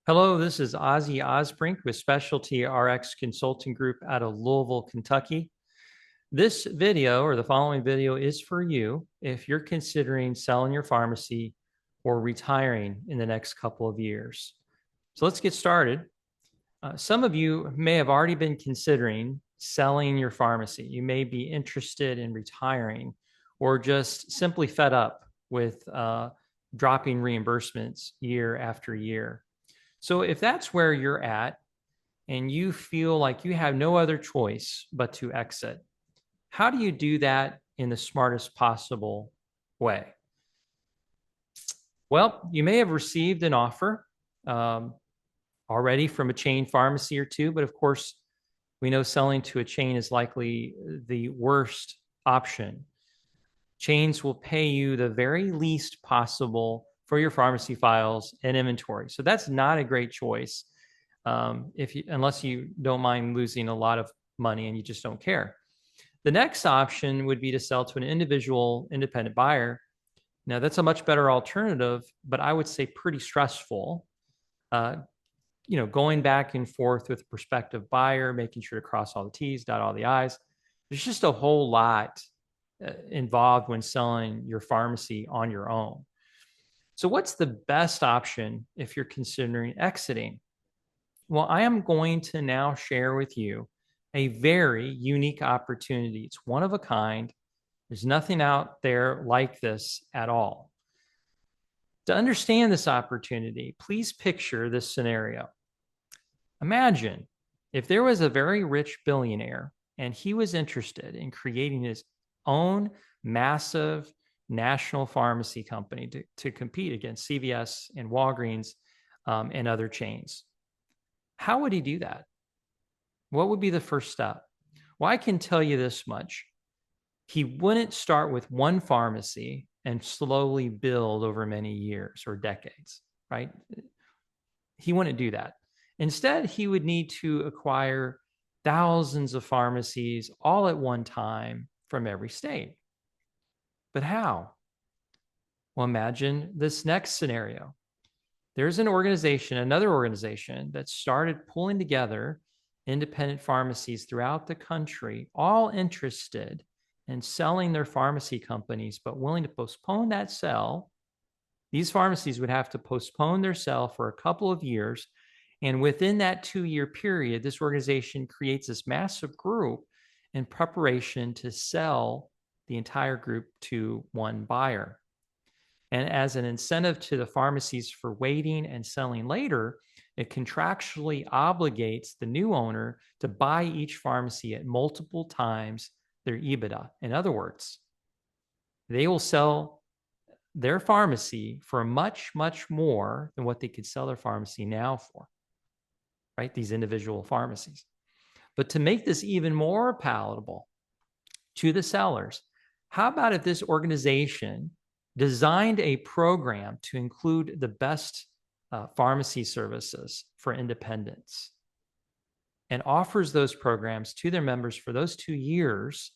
Hello, this is Ozzy Osbrink with Specialty RX Consulting Group out of Louisville, Kentucky. This video or the following video is for you if you're considering selling your pharmacy or retiring in the next couple of years. So let's get started. Some of you may have already been considering selling your pharmacy. You may be interested in retiring or just simply fed up with dropping reimbursements year after year. So if that's where you're at and you feel like you have no other choice but to exit, how do you do that in the smartest possible way? Well, you may have received an offer um, already from a chain pharmacy or two, but of course, we know selling to a chain is likely the worst option. Chains will pay you the very least possible for your pharmacy files and inventory. So that's not a great choice unless you don't mind losing a lot of money and you just don't care. The next option would be to sell to an individual independent buyer. Now, that's a much better alternative, but I would say pretty stressful. Uh, going back and forth with a prospective buyer, making sure to cross all the T's, dot all the I's. There's just a whole lot involved when selling your pharmacy on your own. So, what's the best option if you're considering exiting? Well, I am going to now share with you a very unique opportunity. It's one of a kind. There's nothing out there like this at all. To understand this opportunity, please picture this scenario. Imagine if there was a very rich billionaire and he was interested in creating his own massive national pharmacy company to compete against CVS and Walgreens and other chains. How would he do that? What would be the first step? Well, I can tell you this much. He wouldn't start with one pharmacy and slowly build over many years or decades, right? He wouldn't do that. Instead, he would need to acquire thousands of pharmacies all at one time from every state. But how? Well, imagine this next scenario. There's another organization that started pulling together independent pharmacies throughout the country, all interested in selling their pharmacy companies, but willing to postpone that sale. These pharmacies would have to postpone their sale for a couple of years. And within that 2-year period, this organization creates this massive group in preparation to sell the entire group to one buyer. And as an incentive to the pharmacies for waiting and selling later, it contractually obligates the new owner to buy each pharmacy at multiple times their EBITDA. In other words, they will sell their pharmacy for much, much more than what they could sell their pharmacy now for, right? These individual pharmacies. But to make this even more palatable to the sellers, how about if this organization designed a program to include the best pharmacy services for independents and offers those programs to their members for those 2 years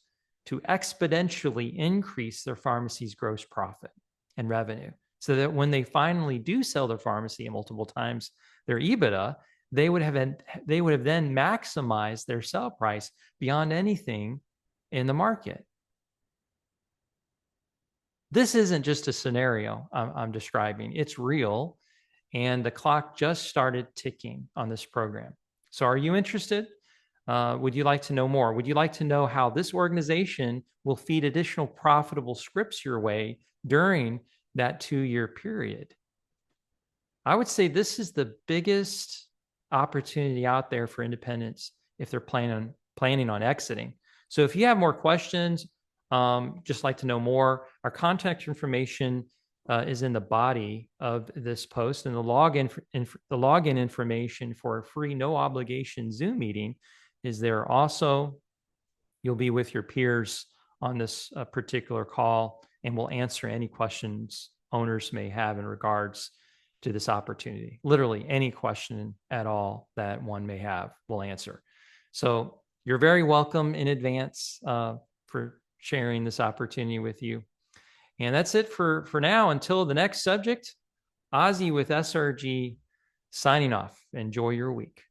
to exponentially increase their pharmacy's gross profit and revenue, so that when they finally do sell their pharmacy multiple times their EBITDA, they would have then maximized their sell price beyond anything in the market. This isn't just a scenario I'm describing. It's real, and the clock just started ticking on this program. So are you interested? Would you like to know more? Would you like to know how this organization will feed additional profitable scripts your way during that 2-year period? I would say this is the biggest opportunity out there for independents if they're planning on exiting. So if you have more questions, just like to know more, our contact information is in the body of this post, and the login information for a free, no obligation Zoom meeting is there. Also, you'll be with your peers on this particular call, and we'll answer any questions owners may have in regards to this opportunity. Literally any question at all that one may have, we'll answer. So you're very welcome in advance for sharing this opportunity with you. And that's it for now. Until the next subject, Ozzy with SRG Signing off. Enjoy your week.